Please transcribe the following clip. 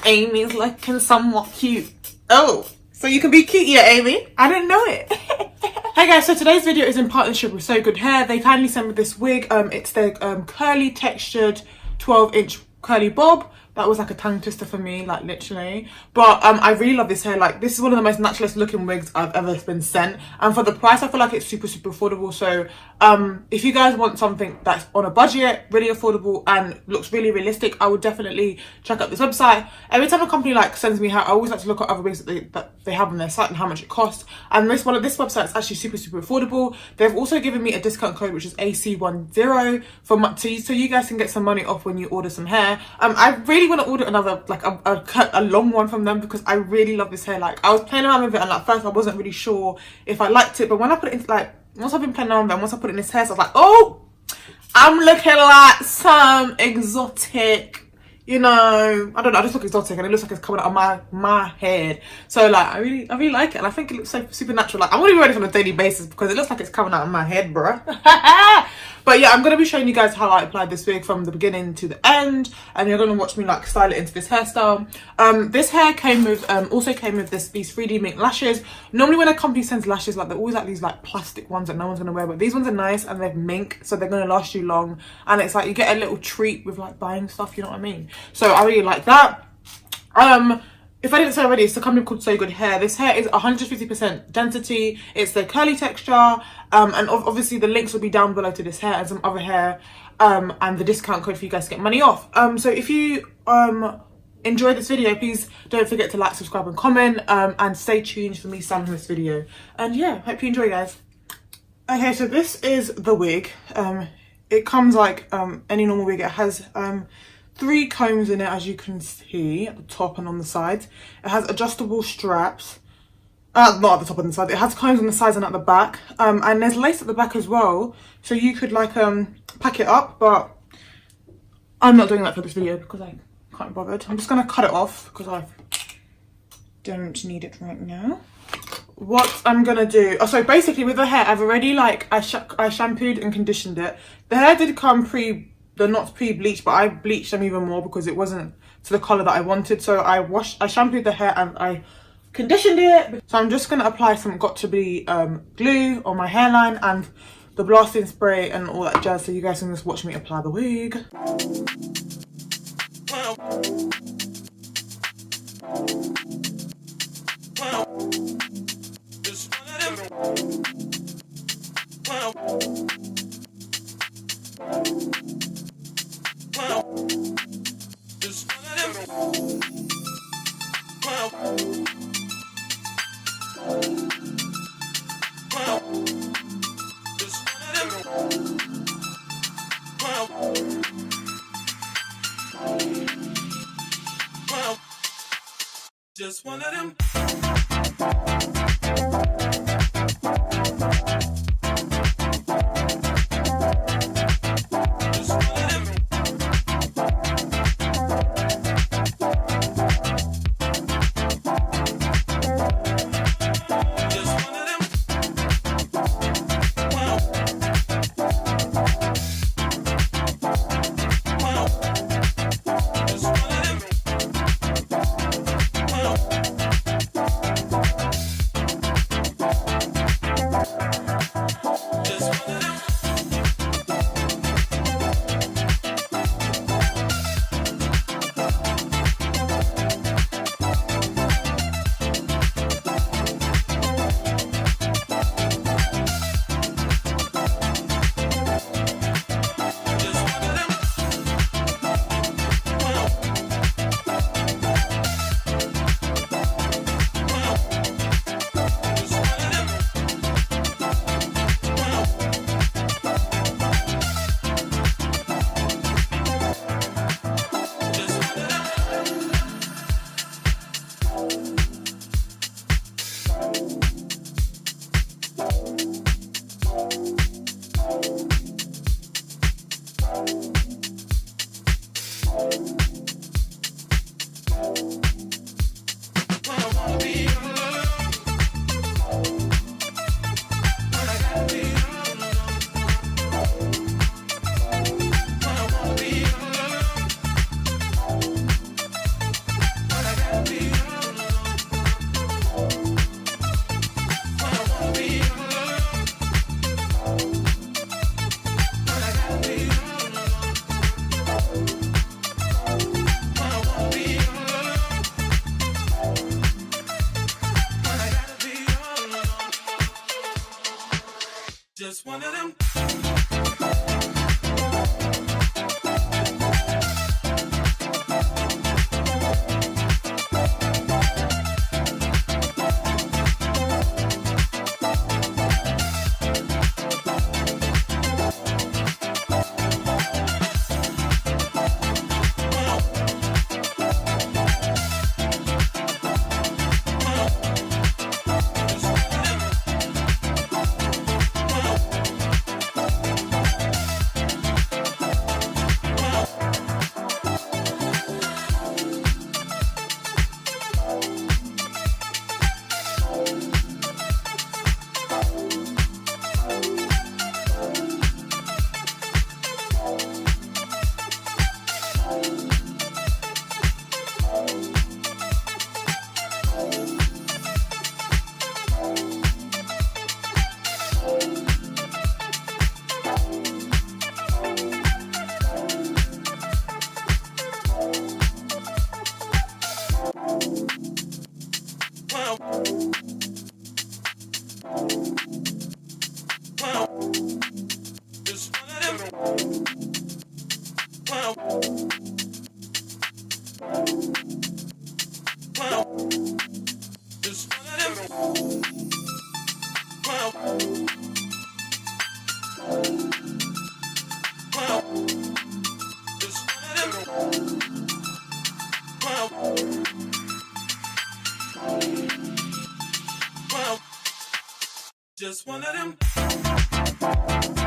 Amy's looking somewhat cute. Oh, so you can be cute, yeah, Amy? I didn't know it. Hey guys, so today's video is in partnership with SoGoodhair. They kindly sent me this wig. It's their curly textured 12-inch curly bob. That was like a tongue twister for me, like literally. But I really love this hair. Like, this is one of the most naturalist looking wigs I've ever been sent. And for the price, I feel like it's super, super affordable. So if you guys want something that's on a budget, really affordable and looks really realistic, I would definitely check out this website. Every time a company like sends me hair, I always like to look at other wigs that they have on their site and how much it costs. And this website is actually super, super affordable. They've also given me a discount code, which is AC10 so you guys can get some money off when you order some hair. I really want to order another, like a long one from them, because I really love this hair. Like, I was playing around with it, and at first I wasn't really sure if I liked it, but when I put it into, like, once I've been playing around with it, and once I put it in this hair, so I was like, oh, I'm looking like some exotic, you know, I don't know, I just look exotic and it looks like it's coming out of my head. So like, I really like it, and I think it looks so super natural. Like, I'm gonna be ready on a daily basis because it looks like it's coming out of my head, bruh. But yeah, I'm gonna be showing you guys how I applied this wig from the beginning to the end, and you're gonna watch me like style it into this hairstyle. This hair came with also came with these 3D mink lashes. Normally when a company sends lashes, like, they're always like these like plastic ones that no one's gonna wear, but these ones are nice and they're mink, so they're gonna last you long, and it's like you get a little treat with like buying stuff, you know what I mean? So I really like that. If I didn't say already, it's a company called Sogoodhair. This hair is 150% density. It's the curly texture. And obviously the links will be down below to this hair and some other hair. And the discount code for you guys to get money off. So if you enjoyed this video, please don't forget to like, subscribe and comment. And stay tuned for me styling this video. And yeah, hope you enjoy, guys. Okay, so this is the wig. It comes like any normal wig. It has 3 combs in it, as you can see, at the top and on the sides. It has adjustable straps. Not at the top and the side. It has combs on the sides and at the back. And there's lace at the back as well. So you could like pack it up, but I'm not doing that for this video because I can't be bothered. I'm just gonna cut it off because I don't need it right now. What I'm gonna do, oh, so basically with the hair, I've already like, I shampooed and conditioned it. The hair did come they're not pre-bleached, but I bleached them even more because it wasn't to the colour that I wanted. So I shampooed the hair and I conditioned it. So I'm just going to apply some Got2b glue on my hairline and the blasting spray and all that jazz, so you guys can just watch me apply the wig. Just one of them. Just one of them. Just one of them.